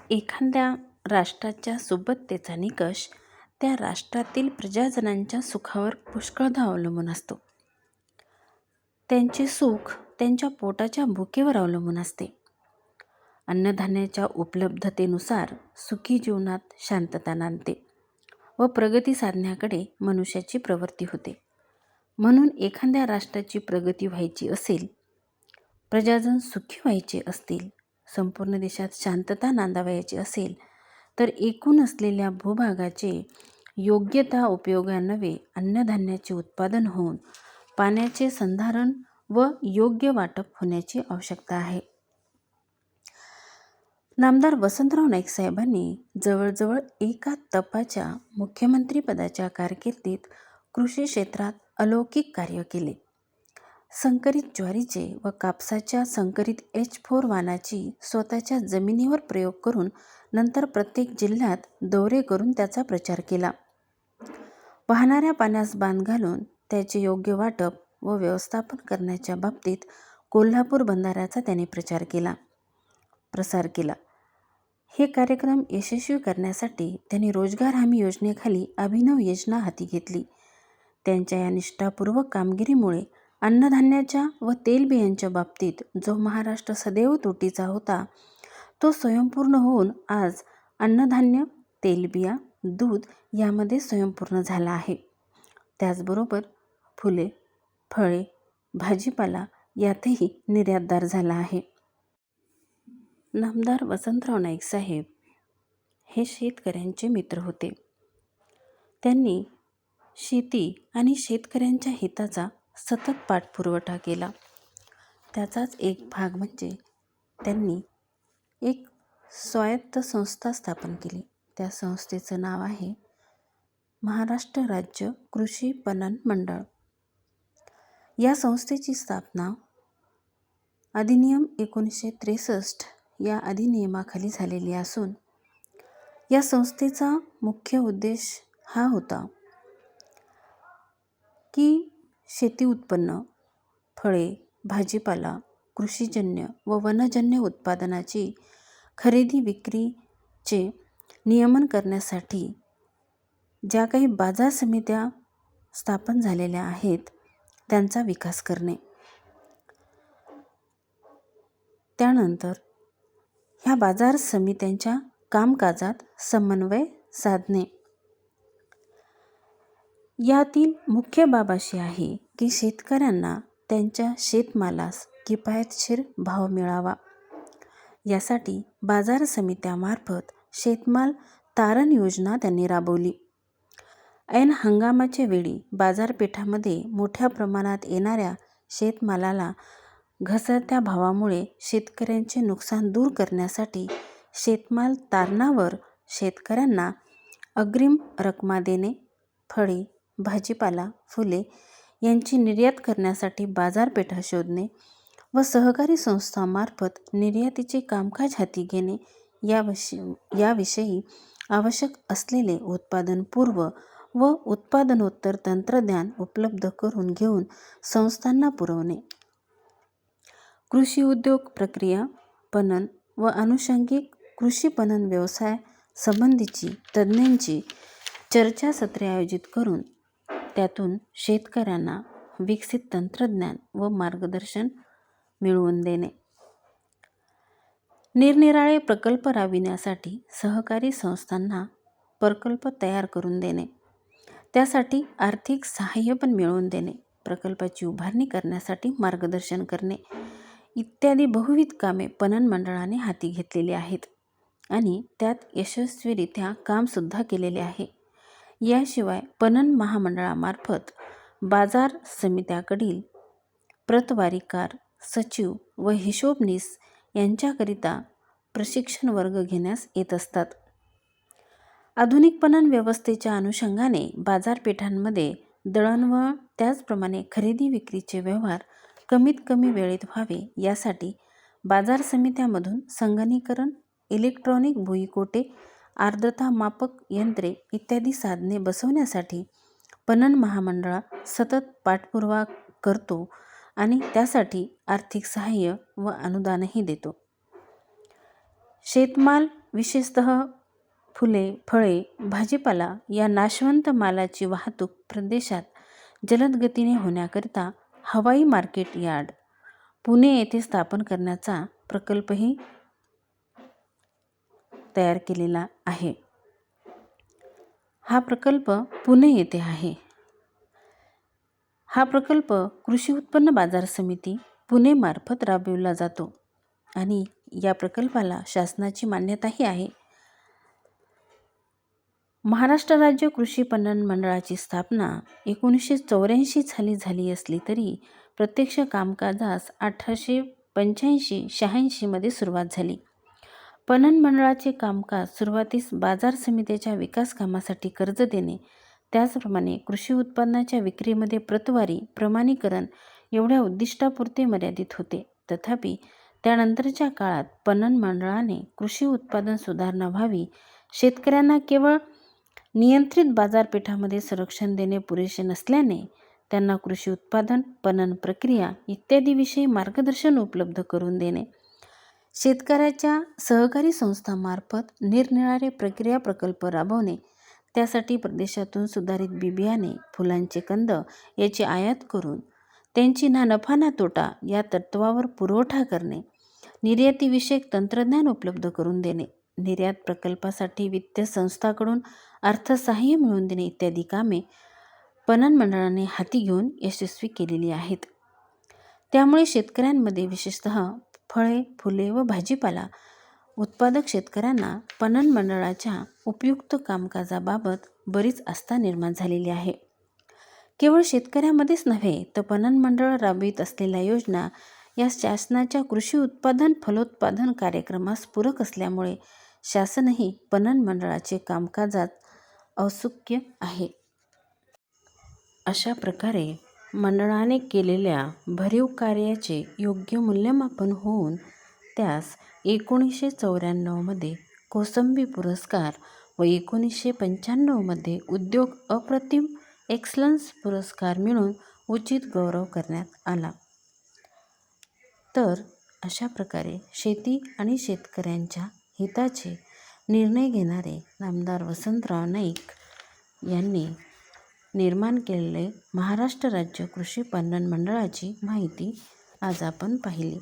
एखाद्या राष्ट्राच्या सुबत्तेचा निकष त्या राष्ट्रातील प्रजाजनांच्या सुखावर पुष्कळदा अवलंबून असतो. त्यांचे सुख त्यांच्या पोटाच्या भुकेवर अवलंबून असते. अन्नधान्याच्या उपलब्धतेनुसार सुखी जीवनात शांतता नांदते व प्रगती साधण्याकडे मनुष्याची प्रवृत्ती होते. म्हणून एखाद्या राष्ट्राची प्रगती व्हायची असेल, प्रजाजन सुखी व्हायचे असतील, संपूर्ण देशात शांतता नांदावयाची असेल, तर एकूण असलेल्या भूभागाचे योग्यता उपयोगान्वये अन्नधान्याचे उत्पादन होऊन पाण्याचे संधारण व योग्य वाटप होण्याची आवश्यकता आहे. नामदार वसंतराव नाईक साहेबांनी जवळजवळ एका तपाच्या मुख्यमंत्रीपदाच्या कारकिर्दीत कृषी क्षेत्रात अलौकिक कार्य केले. संकरित ज्वारीचे व कापसाच्या संकरित H4 वाणाची स्वतःच्या जमिनीवर प्रयोग करून नंतर प्रत्येक जिल्ह्यात दौरे करून त्याचा प्रचार केला. वाहणाऱ्या पाण्यास बांध घालून त्याचे योग्य वाटप व व्यवस्थापन करण्याच्या बाबतीत कोल्हापूर बंधाऱ्याचा त्याने प्रसार केला. हे कार्यक्रम यशस्वी करण्यासाठी त्यांनी रोजगार हमी योजनेखाली अभिनव योजना हाती घेतली. त्यांच्या या निष्ठापूर्वक कामगिरीमुळे अन्नधान्याच्या व तेलबियांच्या बाबतीत जो महाराष्ट्र सदैव तुटीचा होता, तो स्वयंपूर्ण होऊन आज अन्नधान्य, तेलबिया, दूध यामध्ये स्वयंपूर्ण झाला आहे. त्याचबरोबर फुले, फळे, भाजीपाला यातही निर्यातदार झाला आहे. नामदार वसंतराव नाईक साहेब हे शेतकऱ्यांचे मित्र होते. त्यांनी शेती आणि शेतकऱ्यांच्या हिताचा सतत पाठपुरावा केला. त्याचाच एक भाग म्हणजे त्यांनी एक स्वायत्त संस्था स्थापन केली. त्या संस्थेचं नाव आहे महाराष्ट्र राज्य कृषी पणन मंडळ. या संस्थेची स्थापना अधिनियम 1963 या अधिनियमाखाली झालेली असून या संस्थेचा मुख्य उद्देश हा होता की शेती उत्पन्न, फळे, भाजीपाला, कृषीजन्य व वनजन्य उत्पादनाची खरेदी विक्रीचे नियमन करण्यासाठी ज्या काही बाजार समित्या स्थापन झालेल्या आहेत त्यांचा विकास करणे. त्यानंतर ह्या बाजार समित्यांच्या कामकाजात समन्वय साधणे. यातील मुख्य बाब अशी आहे की शेतकऱ्यांना त्यांच्या शेतमालास किफायतशीर भाव मिळावा. यासाठी बाजार समित्यामार्फत शेतमाल तारण योजना त्यांनी राबवली. ऐन हंगामाच्या वेळी बाजारपेठामध्ये मोठ्या प्रमाणात येणाऱ्या शेतमालाला घसरत्या भावामुळे शेतकऱ्यांचे नुकसान दूर करण्यासाठी शेतमाल तारणावर शेतकऱ्यांना अग्रिम रकमा देणे, फळे, भाजीपाला, फुले यांची निर्यात करण्यासाठी बाजारपेठा शोधणे व सहकारी संस्थांमार्फत निर्यातीचे कामकाज हाती घेणे याविषयी आवश्यक असलेले उत्पादनपूर्व व उत्पादनोत्तर तंत्रज्ञान उपलब्ध करून घेऊन संस्थांना पुरवणे. कृषी उद्योग प्रक्रिया पणन व अनुषंगिक कृषी पणन व्यवसाय संबंधीची तज्ज्ञांची चर्चासत्रे आयोजित करून त्यातून शेतकऱ्यांना विकसित तंत्रज्ञान व मार्गदर्शन मिळवून देणे. निरनिराळे प्रकल्प राबविण्यासाठी सहकारी संस्थांना प्रकल्प तयार करून देणे, त्यासाठी आर्थिक सहाय्य पण मिळवून देणे, प्रकल्पाची उभारणी करण्यासाठी मार्गदर्शन करणे इत्यादी बहुविध कामे पणन मंडळाने हाती घेतलेली आहेत आणि त्यात यशस्वीरित्या कामसुद्धा केलेले आहे. याशिवाय पणन महामंडळामार्फत बाजार समित्याकडील प्रतवारीकार, सचिव व हिशोबनीस यांच्याकरिता प्रशिक्षण वर्ग घेण्यास येत असतात. आधुनिक पणन व्यवस्थेच्या अनुषंगाने बाजारपेठांमध्ये दळणवळण त्याचप्रमाणे खरेदी विक्रीचे व्यवहार कमीत कमी वेळेत व्हावे यासाठी बाजार समित्यामधून संगणकीकरण, इलेक्ट्रॉनिक भुईकोटे, आर्द्रता मापक यंत्रे इत्यादी साधने बसवण्यासाठी पणन महामंडळ सतत पाठपुरावा करतो आणि त्यासाठी आर्थिक सहाय्य व अनुदानही देतो. शेतमाल विशेषतः फुले, फळे, भाजीपाला या नाशवंत मालाची वाहतूक प्रदेशात जलद गतीने होण्याकरिता हवाई मार्केट यार्ड पुणे येथे स्थापन करण्याचा प्रकल्पही तयार केलेला आहे. हा प्रकल्प पुणे येथे आहे. हा प्रकल्प कृषी उत्पन्न बाजार समिती पुणे मार्फत राबविला जातो आणि या प्रकल्पाला शासनाची मान्यताही आहे. महाराष्ट्र राज्य कृषी पणन मंडळाची स्थापना 1984 साली झाली असली तरी प्रत्यक्ष कामकाजास 1885-86 मध्ये सुरुवात झाली. पणन मंडळाचे कामकाज सुरुवातीस बाजार समितीच्या विकास कामासाठी कर्ज देणे, त्याचप्रमाणे कृषी उत्पादनाच्या विक्रीमध्ये प्रतवारी प्रमाणीकरण एवढ्या उद्दिष्टापुरते मर्यादित होते. तथापि त्यानंतरच्या काळात पणन मंडळाने कृषी उत्पादन सुधारणा व्हावी, शेतकऱ्यांना केवळ नियंत्रित बाजारपेठामध्ये संरक्षण देणे पुरेसे नसल्याने त्यांना कृषी उत्पादन, पणन प्रक्रिया इत्यादीविषयी मार्गदर्शन उपलब्ध करून देणे, शेतकऱ्याच्या सहकारी संस्थांमार्फत निरनिराळे प्रक्रिया प्रकल्प राबवणे, त्यासाठी परदेशातून सुधारित बियाणे, फुलांचे कंद याची आयात करून त्यांची ना नफा ना तोटा या तत्त्वावर पुरवठा करणे, निर्यातीविषयक तंत्रज्ञान उपलब्ध करून देणे, निर्यात प्रकल्पासाठी वित्त संस्थांकडून अर्थसहाय्य मिळवून देणे इत्यादी कामे पणन मंडळाने हाती घेऊन यशस्वी केलेली आहेत. त्यामुळे शेतकऱ्यांमध्ये विशेषतः फळे, फुले व भाजीपाला उत्पादक शेतकऱ्यांना पणन मंडळाच्या उपयुक्त कामकाजाबाबत बरीच आस्था निर्माण झालेली आहे. केवळ शेतकऱ्यांमध्येच नव्हे तर पणन मंडळ राबवित असलेल्या योजना या शासनाच्या कृषी उत्पादन फलोत्पादन कार्यक्रमास पूरक असल्यामुळे शासनही पणन मंडळाचे कामकाजात औत्सुक्य आहे. अशा प्रकारे मंडळाने केलेल्या भरीव कार्याचे योग्य मूल्यमापन होऊन त्यास 1994 मध्ये कोसंबी पुरस्कार व 1995 मध्ये उद्योग अप्रतिम एक्सलन्स पुरस्कार मिळून उचित गौरव करण्यात आला. तर अशा प्रकारे शेती आणि शेतकऱ्यांच्या हिताचे निर्णय घेणारे नामदार वसंतराव नाईक यांनी निर्माण केलेले महाराष्ट्र राज्य कृषी पणन मंडळाची माहिती आज आपण पाहिली.